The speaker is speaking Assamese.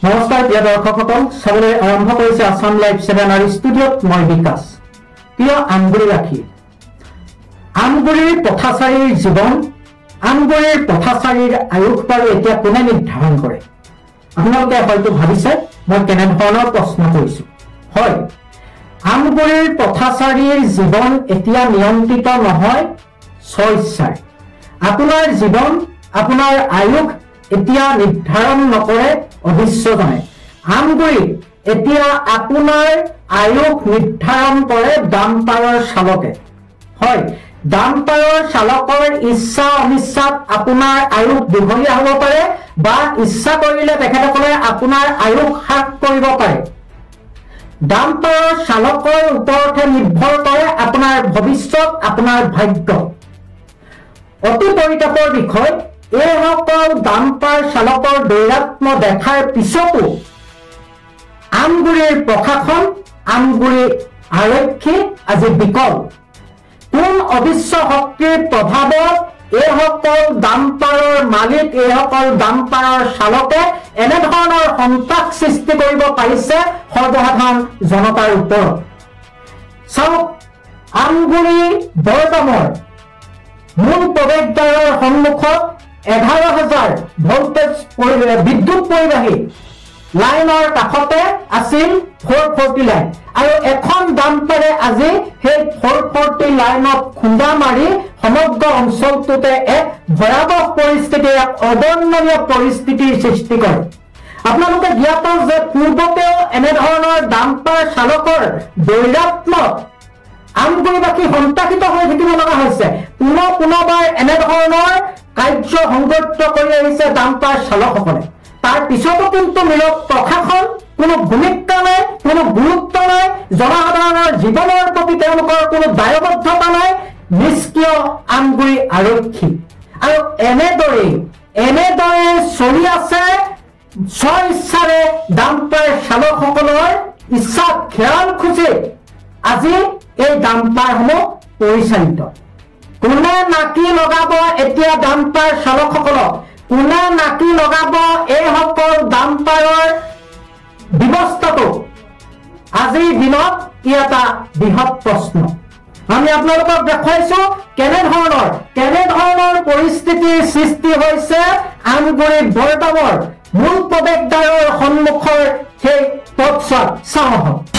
নমস্কাৰ প্ৰিয় দৰ্শকসকল, চাবলৈ আৰম্ভ কৰিছে আসাম লাইভ 7 আৰু ষ্টুডিঅ'ত মই বিকাশ। প্ৰিয় আমগুৰিবাসী, আমগুৰিৰ পথাচাৰীৰ জীৱন, আমগুৰিৰ পথাচাৰীৰ আয়ুস বাৰু এতিয়া কোনে নিৰ্ধাৰণ কৰে? আপোনালোকে হয়তো ভাবিছে মই কেনেধৰণৰ প্ৰশ্ন কৰিছো। হয়, আমগুৰিৰ পথাচাৰীৰ জীৱন এতিয়া নিয়ন্ত্ৰিত নহয় স্বইচ্ছাৰ। আপোনাৰ জীৱন, আপোনাৰ আয়ুস এতিয়া নিৰ্ধাৰণ নকৰে অবিশ্বজনে। আমগুৰিত এতিয়া আপোনাৰ আয়ুস নিৰ্ধাৰণ কৰে ডাম্পাৰৰ চালকে। হয়, ডাম্পাৰৰ চালকৰ ইচ্ছা অনিচ্ছাত আপোনাৰ আয়ুস দীঘলীয়া হ'ব পাৰে বা ইচ্ছা কৰিলে তেখেতসকলে আপোনাৰ আয়ুস হ্ৰাস কৰিব পাৰে। ডাম্পাৰৰ চালকৰ ওপৰতে নিৰ্ভৰ কৰে আপোনাৰ ভৱিষ্যত, আপোনাৰ ভাগ্য। অতি পৰিতাপৰ বিষয়, এইসকল ডাম্পাৰ চালকৰ দৌৰাত্ম্য দেখাৰ পিছতো আমগুৰিৰ প্ৰশাসন, আমগুৰি আৰক্ষী আজি বিকল। কোন অদৃশ্য শক্তিৰ প্ৰভাৱত এইসকল ডাম্পাৰৰ মালিক, এইসকল ডাম্পাৰৰ চালকে এনেধৰণৰ সন্ত্ৰাস সৃষ্টি কৰিব পাৰিছে সৰ্বসাধাৰণ জনতাৰ ওপৰত? চাওক, আমগুৰি বৰগামৰ মূল প্ৰৱেশদ্বাৰৰ সন্মুখত 11,000 ভোল্টেজ বিদ্যুৎ পৰিবাহী লাইনৰ কাষতে আছিল 440 লাইন, আৰু এখন ডাম্পাৰে আজি সেই 440 লাইনত খুন্দা মাৰি সমগ্ৰ অঞ্চলটোতে এক ভয়াৱহ পৰিস্থিতি, এক অবৰ্ণনীয় পৰিস্থিতিৰ সৃষ্টি কৰে। আপোনালোকে জ্ঞাত যে পূৰ্বতেও এনেধৰণৰ ডাম্পাৰ চালকৰ দৌৰাত্ম্যত আমগুৰিবাসী সন্ত্ৰাসিত হৈ থাকিব লগা হৈছে। পুনৰবাৰ এনেধৰণৰ কাৰ্য সংগঠিত কৰি আহিছে ডাম্পাৰ চালকসকলে। তাৰ পিছতো কিন্তু নীৰৱ প্ৰশাসন, কোনো ভূমিকা নাই, কোনো গুৰুত্ব নাই, জনসাধাৰণৰ জীৱনৰ প্ৰতি তেওঁলোকৰ কোনো দায়বদ্ধতা নাই, নিষ্ক্ৰিয় আমগুৰি আৰক্ষী। আৰু এনেদৰে চলি আছে স্বইচ্ছাৰে ডাম্পাৰ চালকসকলৰ ইচ্ছা খেয়াল খুচি আজি এই ডাম্পাৰসমূহ পৰিচালিত। কোনে নাকি লগাব এতিয়া ডাম্পাৰ চালকসকলক? কোনে নাকি লগাব এইসকল ডাম্পাৰৰ ব্যৱস্থাটো? আজিৰ দিনত ই এটা বৃহৎ প্ৰশ্ন। আমি আপোনালোকক দেখুৱাইছো কেনেধৰণৰ পৰিস্থিতিৰ সৃষ্টি হৈছে আমগুৰি বৰগামৰ মূল প্ৰৱেশদ্বাৰৰ সন্মুখৰ সেই পথছোৱাত। চাওঁ আহক।